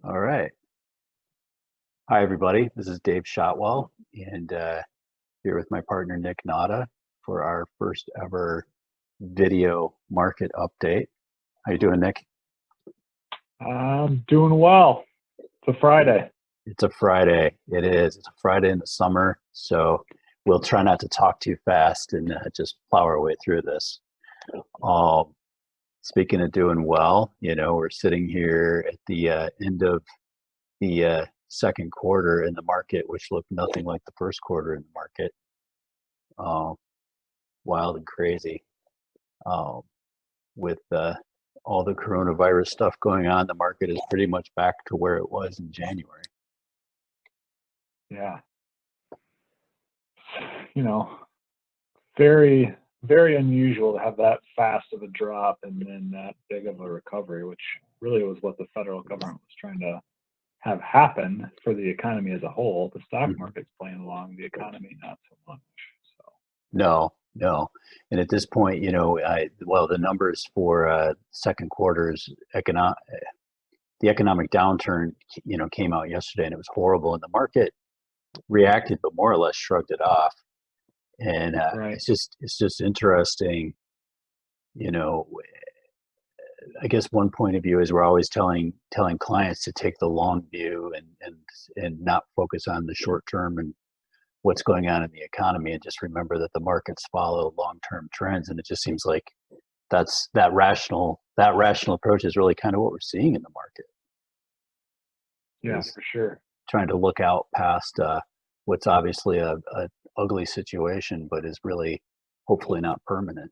All right. Hi, everybody. This is Dave Shotwell, and here with my partner Nick Nada for our first ever video market update. How you doing, Nick? I'm doing well. It's a Friday. It's a Friday. It is. It's a Friday in the summer, so we'll try not to talk too fast and just plow our way through this. Um, Speaking of doing well, we're sitting here at the end of the second quarter in the market, which looked nothing like the first quarter in the market. Uh, Wild and crazy. Um, with all the coronavirus stuff going on, the market is pretty much back to where it was in January. Yeah. Very, very unusual to have that fast of a drop and then that big of a recovery, which really was what the federal government was trying to have happen for the economy as a whole. The stock market's playing along, the economy not so much. So No. And at this point, the numbers for second quarter's the economic downturn, came out yesterday, and it was horrible. And the market reacted, but more or less shrugged it off. And right. it's just interesting. I guess one point of view is we're always telling clients to take the long view and not focus on the short term and what's going on in the economy, and just remember that the markets follow long-term trends. And it just seems like that rational approach is really kind of what we're seeing in the market. Yeah, Is for sure. trying to look out past what's obviously a ugly situation, but is really hopefully not permanent.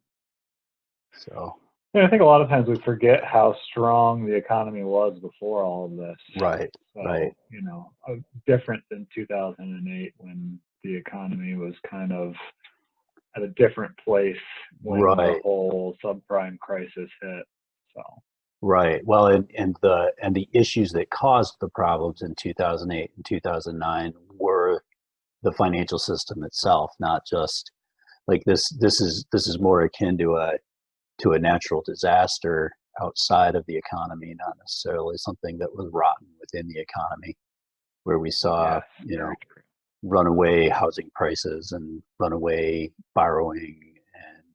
So Yeah, I think a lot of times we forget how strong the economy was before all of this. right. So, different than 2008 when the economy was kind of at a different place when the Right. whole subprime crisis hit. So Right. Well, and the issues that caused the problems in 2008 and 2009 were the financial system itself, not just like this. This is more akin to a natural disaster outside of the economy, not necessarily something that was rotten within the economy, where we saw, yeah, very true. runaway housing prices and runaway borrowing and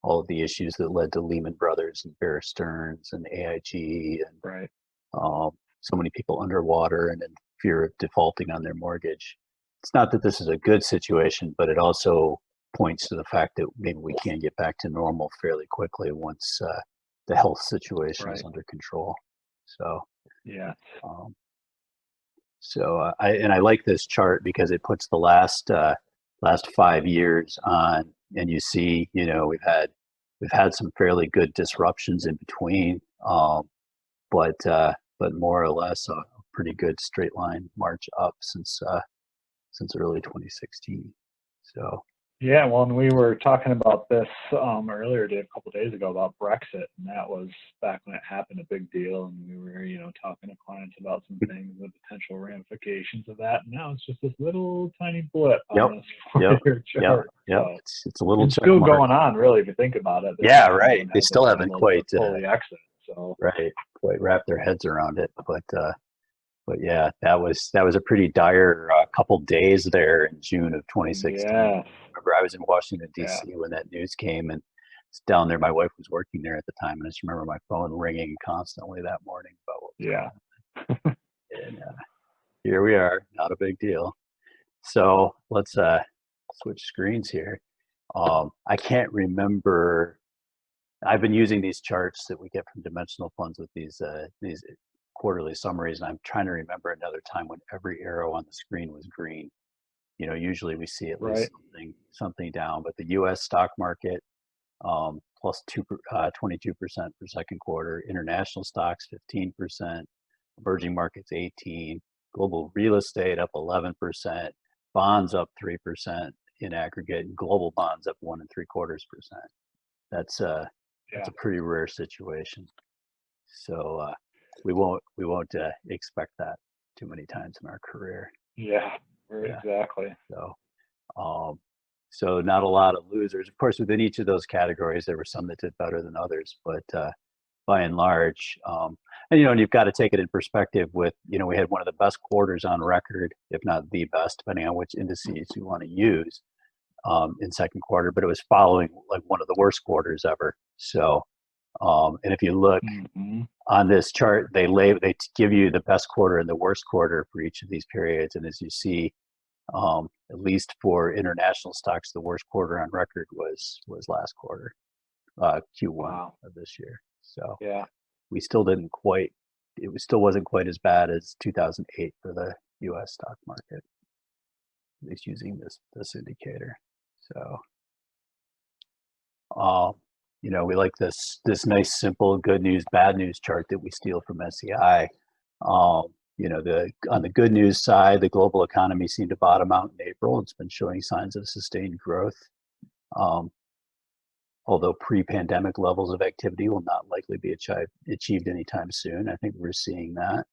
all of the issues that led to Lehman Brothers and Bear Stearns and AIG and Right. so many people underwater and in fear of defaulting on their mortgage. It's not that this is a good situation, but it also points to the fact that maybe we can get back to normal fairly quickly once the health situation is Right. under control. So, Yeah. um, I like this chart because it puts the last 5 years on, and you see, we've had some fairly good disruptions in between, but more or less a pretty good straight line march up since early 2016. So Yeah, well, and we were talking about this earlier, Dave, a couple of days ago about Brexit, and that was back when it happened, a big deal, and we were, talking to clients about some things, the potential ramifications of that. And now it's just this little tiny blip yep, on this yep, 4-year yep, chart. yep. So, It's a little and check still mark. going on, really, if you think about it. They Yeah, still right. They still haven't been able to quite fully exit. So right quite wrapped their heads around it, but yeah, that was a pretty dire couple days there in June of 2016. yeah, Remember, I was in Washington yeah, D.C. when that news came, and it's down there. My wife was working there at the time, and I just remember my phone ringing constantly that morning about what was yeah, going on. And here we are, not a big deal. So let's switch screens here. I can't remember. I've been using these charts that we get from dimensional funds with these quarterly summaries, and I'm trying to remember another time when every arrow on the screen was green. Usually we see at least right, something down, but the U.S. stock market plus 22% for second quarter, international stocks 15%, emerging markets 18, global real estate up 11%, bonds up 3% in aggregate, and global bonds up 1.75%. That's that's yeah, a pretty rare situation. So we won't expect that too many times in our career. yeah, Yeah. exactly. So um, so not a lot of losers. Of course, within each of those categories, there were some that did better than others, but by and large. And and you've got to take it in perspective with, we had one of the best quarters on record, if not the best, depending on which indices you want to use, in second quarter, but it was following like one of the worst quarters ever. So, and if you look Mm-hmm. on this chart, they give you the best quarter and the worst quarter for each of these periods. And as you see, at least for international stocks, the worst quarter on record was last quarter, Q1 Wow. of this year. So Yeah. we still didn't quite, still wasn't quite as bad as 2008 for the U.S. stock market, at least using this indicator. So, we like this nice, simple, good news, bad news chart that we steal from SEI. On the good news side, the global economy seemed to bottom out in April. It's been showing signs of sustained growth. Although pre-pandemic levels of activity will not likely be achieved anytime soon. I think we're seeing that.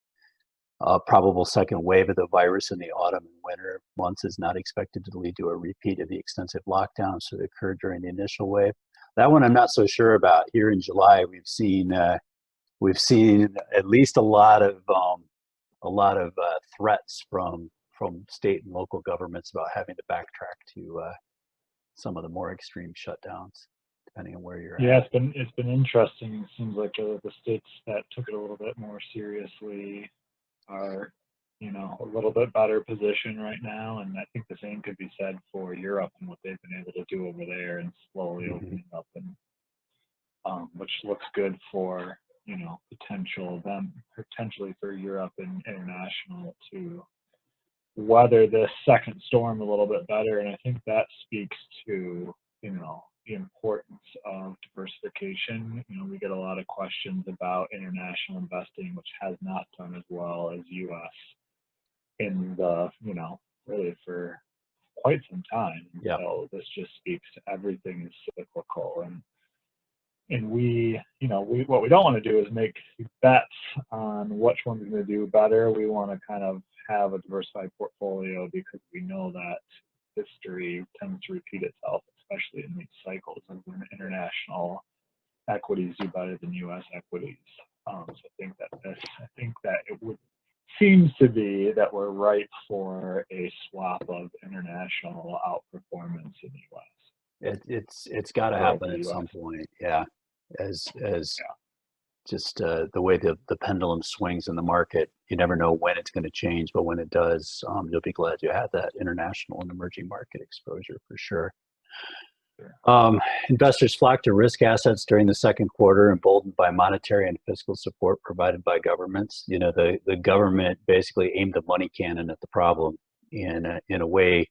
Probable second wave of the virus in the autumn and winter months is not expected to lead to a repeat of the extensive lockdowns that occurred during the initial wave. That one I'm not so sure about. Here in July, we've seen at least a lot of threats from state and local governments about having to backtrack to some of the more extreme shutdowns, depending on where you're Yeah, at. it's been interesting. It seems like the states that took it a little bit more seriously are, a little bit better position right now. And I think the same could be said for Europe and what they've been able to do over there and slowly Mm-hmm. opening up, and which looks good for, potentially for Europe and international to weather this second storm a little bit better. And I think that speaks to, the importance of diversification. We get a lot of questions about international investing, which has not done as well as US in the, really for quite some time. Yeah. So this just speaks to everything is cyclical. And we what we don't want to do is make bets on which one's going to do better. We want to kind of have a diversified portfolio because we know that history tends to repeat itself, especially in these cycles, and when international equities do better than U.S. equities. So I think that it would seems to be that we're ripe for a swap of international outperformance in the U.S. It's got to happen at some point. Yeah, as just the way the pendulum swings in the market, you never know when it's going to change, but when it does, you'll be glad you had that international and emerging market exposure for sure. Investors flocked to risk assets during the second quarter, emboldened by monetary and fiscal support provided by governments. The government basically aimed the money cannon at the problem in a way,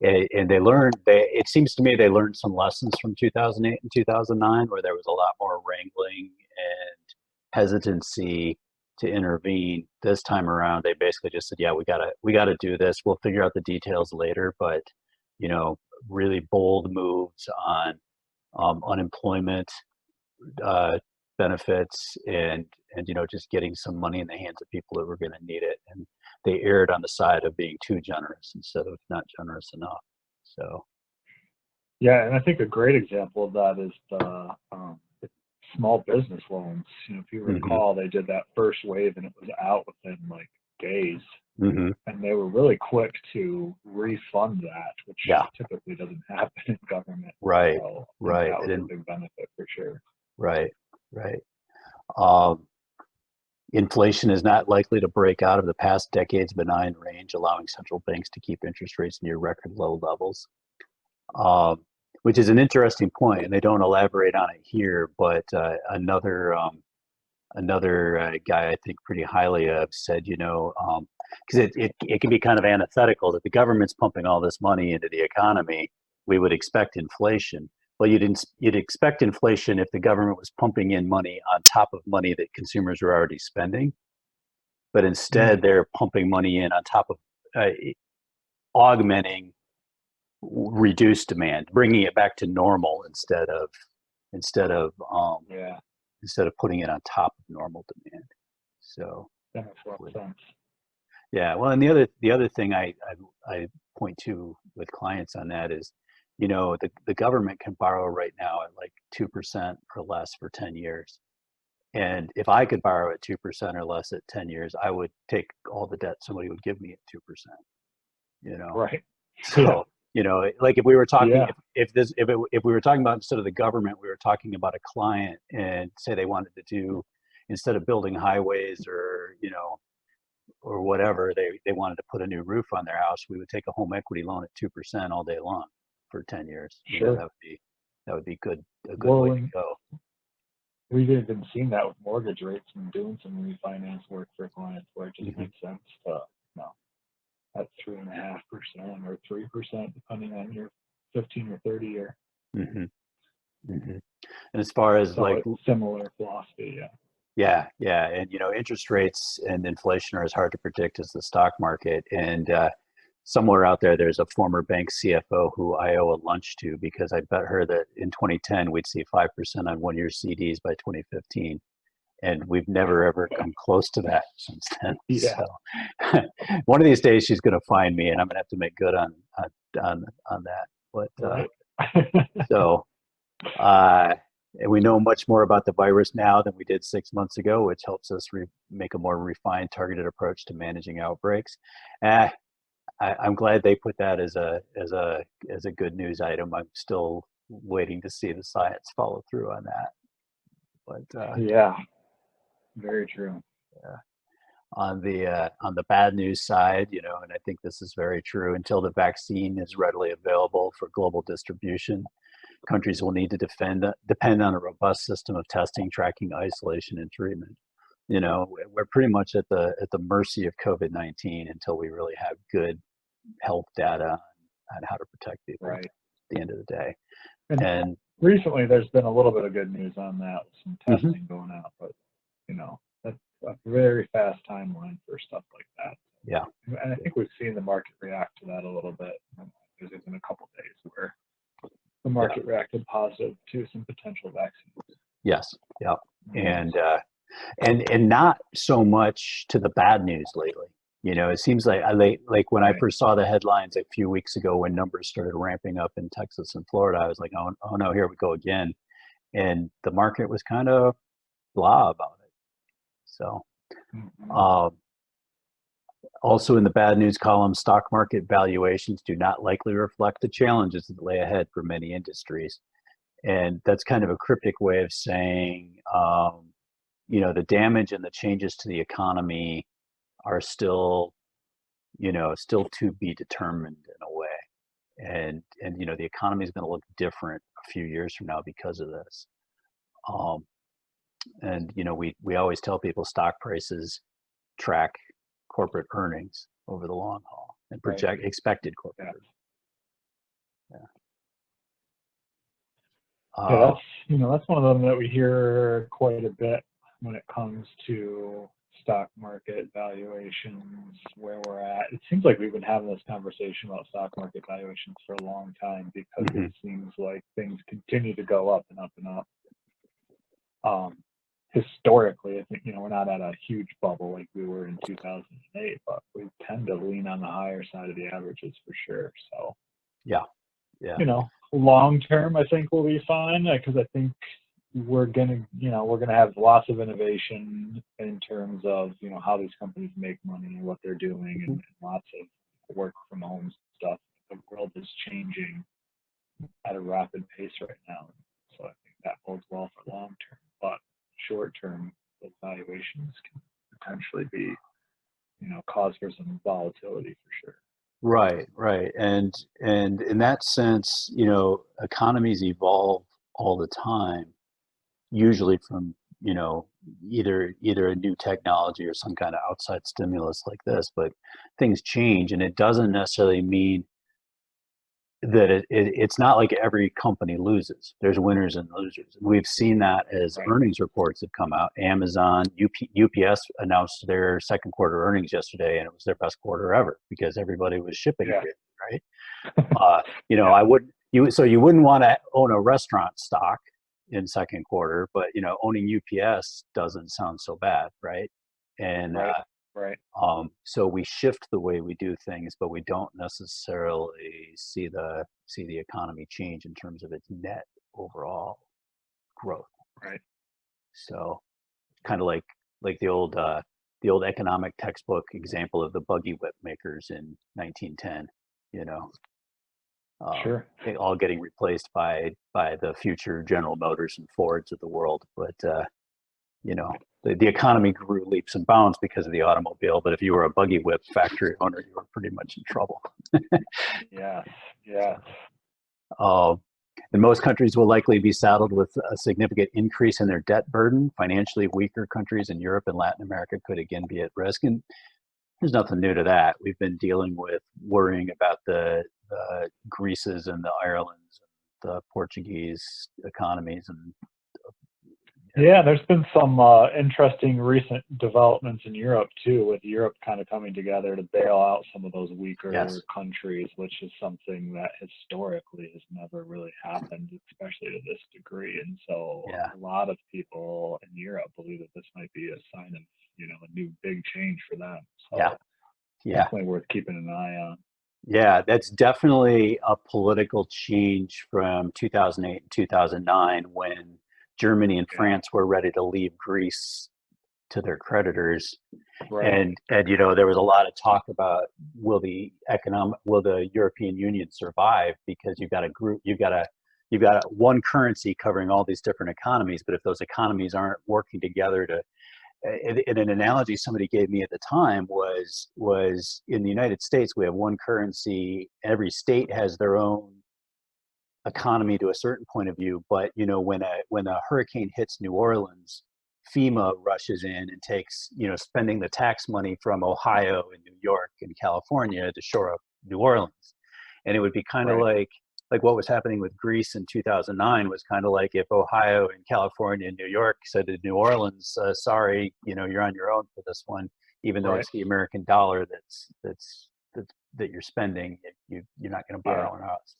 and it seems to me they learned some lessons from 2008 and 2009, where there was a lot more wrangling and hesitancy to intervene. This time around, they basically just said, yeah, we gotta do this. We'll figure out the details later, but really bold moves on unemployment benefits and just getting some money in the hands of people that were going to need it. And they erred on the side of being too generous instead of not generous enough. So yeah, and I think a great example of that is the small business loans. If you recall, they did that first wave and it was out within like days. Mm-hmm. And they were really quick to refund that, which typically doesn't happen in government. Right, so right. That was a big benefit for sure. Right. Inflation is not likely to break out of the past decade's benign range, allowing central banks to keep interest rates near record low levels, which is an interesting point, and they don't elaborate on it here, but another guy I think pretty highly of said, because it can be kind of antithetical that the government's pumping all this money into the economy, we would expect inflation. Well, you'd expect inflation if the government was pumping in money on top of money that consumers were already spending, but instead they're pumping money in on top of augmenting reduced demand, bringing it back to normal instead of putting it on top of normal demand. So that makes a lot of sense. Yeah, well, and the other thing I point to with clients on that is, the government can borrow right now at like 2% or less for 10 years. And if I could borrow at 2% or less at 10 years, I would take all the debt somebody would give me at 2%, you know? Right. Yeah. So, like if we were talking, Yeah. if we were talking about instead of the government, we were talking about a client and say they wanted to do, instead of building highways or, or whatever, they wanted to put a new roof on their house, we would take a home equity loan at 2% all day long for 10 years. Sure. That would be a good way Well, to go. we've even seen that with mortgage rates and doing some refinance work for clients where it just Hmm. makes sense to, at 3.5% or 3%, depending on your 15 or 30 year. Hmm. Hmm. And as far as So like, it's similar philosophy. Yeah. yeah, and interest rates and inflation are as hard to predict as the stock market. And somewhere out there, there's a former bank CFO who I owe a lunch to, because I bet her that in 2010 we'd see 5% on one-year CDs by 2015, and we've never ever come close to that since then. Yeah. So one of these days she's going to find me, and I'm going to have to make good on that. But Right. so. And we know much more about the virus now than we did 6 months ago, which helps us make a more refined, targeted approach to managing outbreaks. I'm glad they put that as a good news item. I'm still waiting to see the science follow through on that. But Yeah. Very true. on the bad news side, and I think this is very true, until the vaccine is readily available for global distribution, countries will need to depend on a robust system of testing, tracking, isolation, and treatment. We're pretty much at the mercy of COVID-19 until we really have good health data on how to protect people. Right. At the end of the day. And And recently, there's been a little bit of good news on that, with some testing going out, but that's a very fast timeline for stuff like that. yeah, And I think we've seen the market react to that a little bit. There's been a couple of days where the market reacted positive to some potential vaccines. yes, yeah, and not so much to the bad news lately. It seems like when I Right. first saw the headlines a few weeks ago, when numbers started ramping up in Texas and Florida, I was like, oh no, here we go again. And the market was kind of blah about it. So, Mhm. um, also in the bad news column, stock market valuations do not likely reflect the challenges that lay ahead for many industries. And that's kind of a cryptic way of saying, the damage and the changes to the economy are still to be determined in a way. And the economy is going to look different a few years from now because of this. Um, and we always tell people stock prices track corporate earnings over the long haul and Right. project expected corporate Yeah. earnings. Yeah. Yeah, that's one of them that we hear quite a bit when it comes to stock market valuations, where we're at. It seems like we've been having this conversation about stock market valuations for a long time, because Mhm. it seems like things continue to go up and up and up. Historically, I think, we're not at a huge bubble like we were in 2008, but we tend to lean on the higher side of the averages for sure. So, Yeah. long term, I think we'll be fine, because I think we're gonna have lots of innovation in terms of how these companies make money and what they're doing, and lots of work from home stuff. The world is changing at a rapid pace right now, so I think that bodes well for long term. But short term, the valuations can potentially be cause for some volatility for sure. Right. And in that sense, economies evolve all the time, usually from, either a new technology or some kind of outside stimulus like this, but things change, and it doesn't necessarily mean that it's not like every company loses. There's winners and losers. We've seen that as Right. earnings reports have come out. Amazon, UPS announced their second quarter earnings yesterday, and it was their best quarter ever because everybody was shipping Yeah. again, right? I wouldn't you wouldn't want to own a restaurant stock in second quarter, but owning UPS doesn't sound so bad, right? And Right. so we shift the way we do things, but we don't necessarily see the economy change in terms of its net overall growth. Right. So kind of like the old economic textbook example of the buggy whip makers in 1910. You know, Sure. all getting replaced by the future General Motors and Fords of the world. But you know, the economy grew leaps and bounds because of the automobile. But if you were a buggy whip factory owner, you were pretty much in trouble. Yes. Yes. Uh, and most countries will likely be saddled with a significant increase in their debt burden. Financially weaker countries in Europe and Latin America could again be at risk. And there's nothing new to that. We've been dealing with worrying about the Greece's and the Ireland's, and the Portuguese economies, and Yeah, there's been some interesting recent developments in Europe too, with Europe kind of coming together to bail out some of those weaker yes, countries, which is something that historically has never really happened, especially to this degree. And so yeah, a lot of people in Europe believe that this might be a sign of, a new big change for them. yeah, So yeah. definitely worth keeping an eye on. Yeah, that's definitely a political change from 2008 and 2009 when Germany and Yeah, France were ready to leave Greece to their creditors. right, And there was a lot of talk about will the European Union survive, because you've got one currency covering all these different economies, but if those economies aren't working together to and an analogy somebody gave me at the time was in the United States we have one currency. Every state has their own economy to a certain point of view, but when a hurricane hits New Orleans, FEMA rushes in and takes spending the tax money from Ohio and New York and California to shore up New Orleans. And it would be kind of right, like what was happening with Greece in 2009 was kind of like if Ohio and California and New York said to New Orleans, sorry, you're on your own for this one, even though right. it's the American dollar that you're spending, you're not going to Yeah, borrow on us.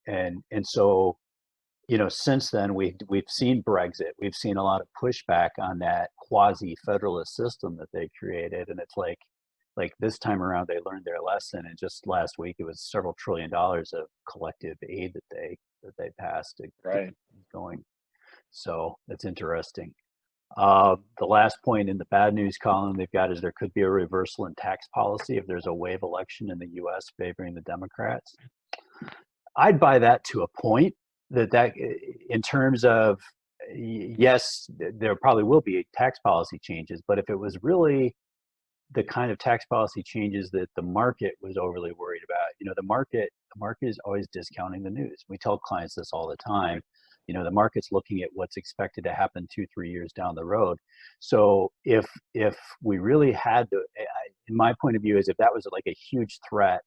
And so since then we've seen Brexit, we've seen a lot of pushback on that quasi federalist system that they created, and it's like this time around they learned their lesson, and just last week it was several $trillion of collective aid that they passed to right. keep going. So that's interesting. The last point in the bad news column they've got is there could be a reversal in tax policy if there's a wave election in the US favoring the Democrats. I'd buy that to a point, that in terms of, yes, there probably will be tax policy changes, but if it was really the kind of tax policy changes that the market was overly worried about, the market is always discounting the news. We tell clients this all the time. The market's looking at what's expected to happen 2-3 years down the road. So if we really had to, in my point of view, is if that was like a huge threat,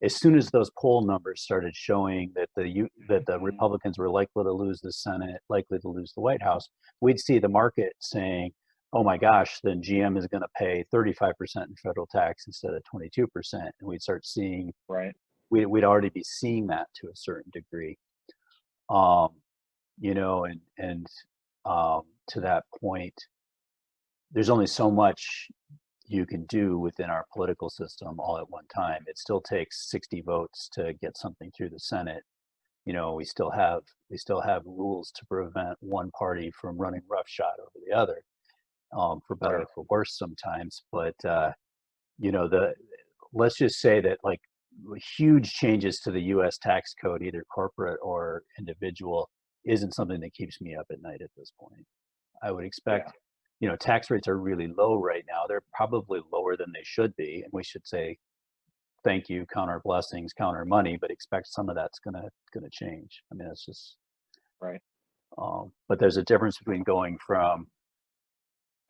as soon as those poll numbers started showing that the Mhm. Republicans were likely to lose the Senate, likely to lose the White House, we'd see the market saying, "Oh my gosh, then GM is going to pay 35% in federal tax instead of 22%," and we'd start seeing Right. we'd already be seeing that to a certain degree, um, and to that point, there's only so much you can do within our political system all at one time. It still takes 60 votes to get something through the Senate. We still have rules to prevent one party from running roughshod over the other, for better Right. or for worse sometimes. But the let's just say that like huge changes to the U.S. tax code, either corporate or individual, isn't something that keeps me up at night at this point. I would Yeah. expect, tax rates are really low right now. They're probably lower than they should be, and we should say thank you, count our blessings, count our money, but expect some of that's gonna change. I mean, it's just, Right. but there's a difference between going from,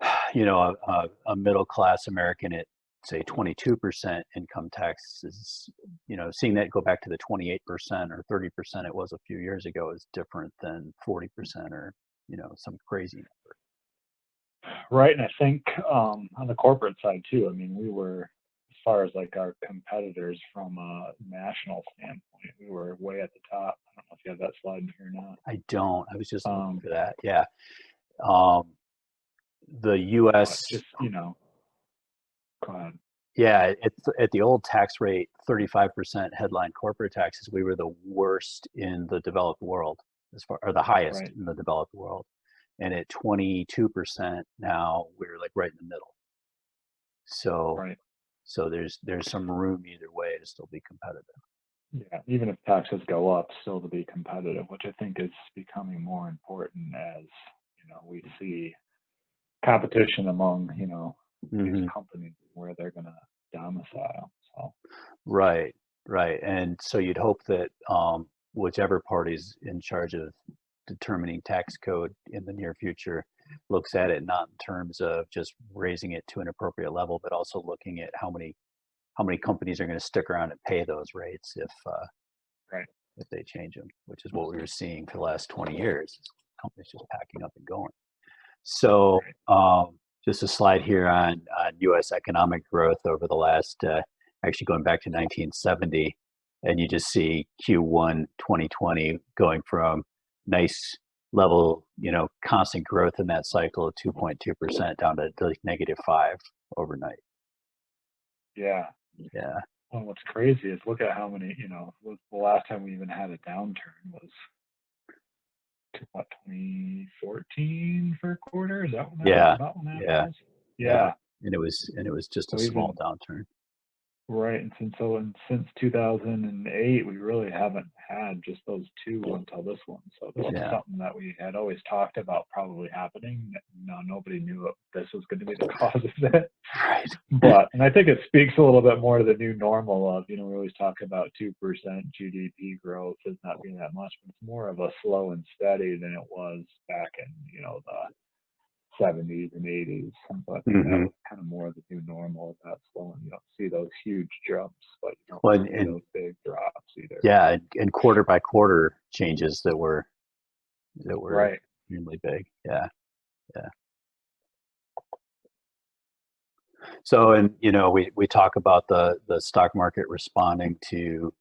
a middle class American at say 22% income taxes, seeing that go back to the 28% or 30% it was a few years ago is different than 40% or some crazy. Right. And I think on the corporate side too, I mean, we were, as far as like our competitors from a national standpoint, we were way at the top. I don't know if you have that slide in here or not. I don't. I was just looking Um, for that. Yeah. Um, the but U.S. just, go ahead. Yeah, at the old tax rate, 35% headline corporate taxes, we were the worst in the developed world, or the highest Right. in the developed world. and at 22% now we're like right in the middle. So Right. so there's some room either way to still be competitive. Yeah. Even if taxes go up, still to be competitive, which I think is becoming more important as, we see competition among, these Hmm. companies where they're going to domicile. So, Right, right. And so you'd hope that whichever party's in charge of determining tax code in the near future looks at it not in terms of just raising it to an appropriate level, but also looking at how many companies are going to stick around and pay those rates right. if they change them, which is what we were seeing for the last 20 years. Companies just packing up and going. So Right. just a slide here on U.S. economic growth over the last, actually going back to 1970, and you just see Q1 2020 going from nice level, constant growth in that cycle of 2.2% down to like -5 overnight. Yeah. Yeah, Well, what's crazy is look at how many, the last time we even had a downturn was what, 2014 for a quarter? Is that when that yeah, about when that yeah, was? yeah. Yeah. And it was just a So small even downturn. right, and since 2008, we really haven't had just those two until this one. So this is Yeah, something that we had always talked about probably happening. No, nobody knew this was going to be the cause of it. right. But, and I think it speaks a little bit more to the new normal of, we always talk about 2% GDP growth as not being that much, but it's more of a slow and steady than it was back in, the 70s and 80s. So I think that Hmm. was kind of more of the new normal of that slowing. You don't see those huge jumps, but you don't Well, see those big drops either. yeah, and quarter by quarter changes that were Right. extremely big. Yeah, yeah. So, and we talk about the stock market responding to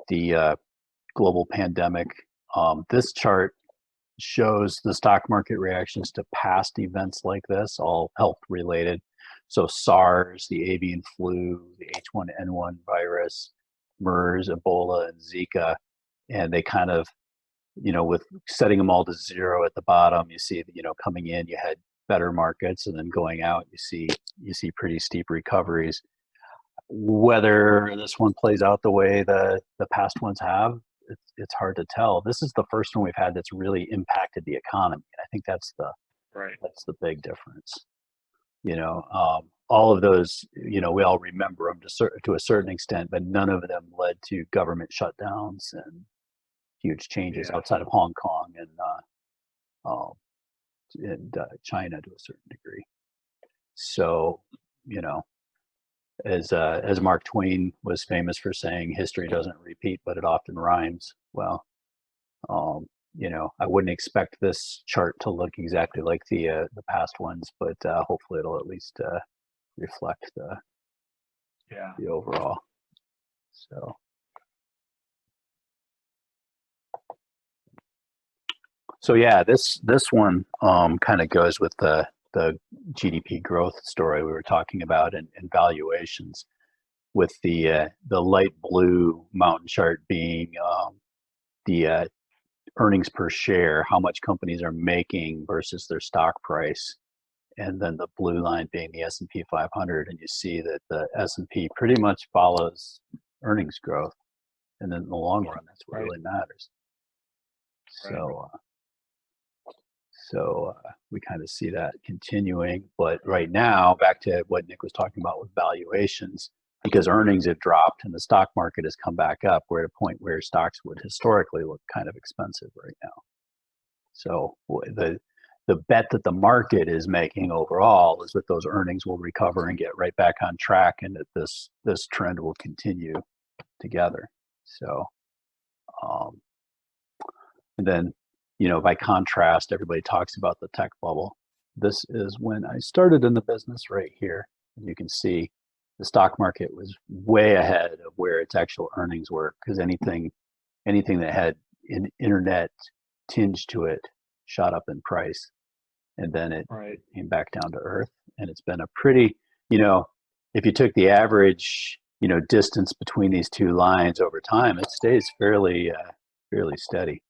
the global pandemic. This chart shows the stock market reactions to past events like this, all health related. So SARS, the avian flu, the H1N1 virus, MERS, Ebola, and Zika, and they kind of, with setting them all to zero at the bottom, you see that, coming in, you had better markets, and then going out, you see pretty steep recoveries. Whether this one plays out the way the past ones have, it's hard to tell. This is the first one we've had that's really impacted the economy. And I think that's the Right. that's the big difference. All of those, we all remember them to a certain extent, but none of them led to government shutdowns and huge changes Yeah. outside of Hong Kong um, and China to a certain degree. So, you know, as Mark Twain was famous for saying, history doesn't repeat, but it often rhymes. Well, I wouldn't expect this chart to look exactly like the past ones, but hopefully it'll at least reflect Yeah. the overall. So yeah, this one kind of goes with the GDP growth story we were talking about and valuations, with the light blue mountain chart being the earnings per share, how much companies are making versus their stock price, and then the blue line being the S&P 500, and you see that the S&P pretty much follows earnings growth, and then in the long run, that's what Right. really matters. Right. So we kind of see that continuing, but right now, back to what Nick was talking about with valuations, because earnings have dropped and the stock market has come back up, we're at a point where stocks would historically look kind of expensive right now. So the bet that the market is making overall is that those earnings will recover and get right back on track, and that this trend will continue together. So, and then, by contrast, everybody talks about the tech bubble. This is when I started in the business right here. And you can see the stock market was way ahead of where its actual earnings were, because anything that had an internet tinge to it shot up in price, and then it Right. came back down to earth. And it's been a pretty, if you took the average, distance between these two lines over time, it stays fairly steady.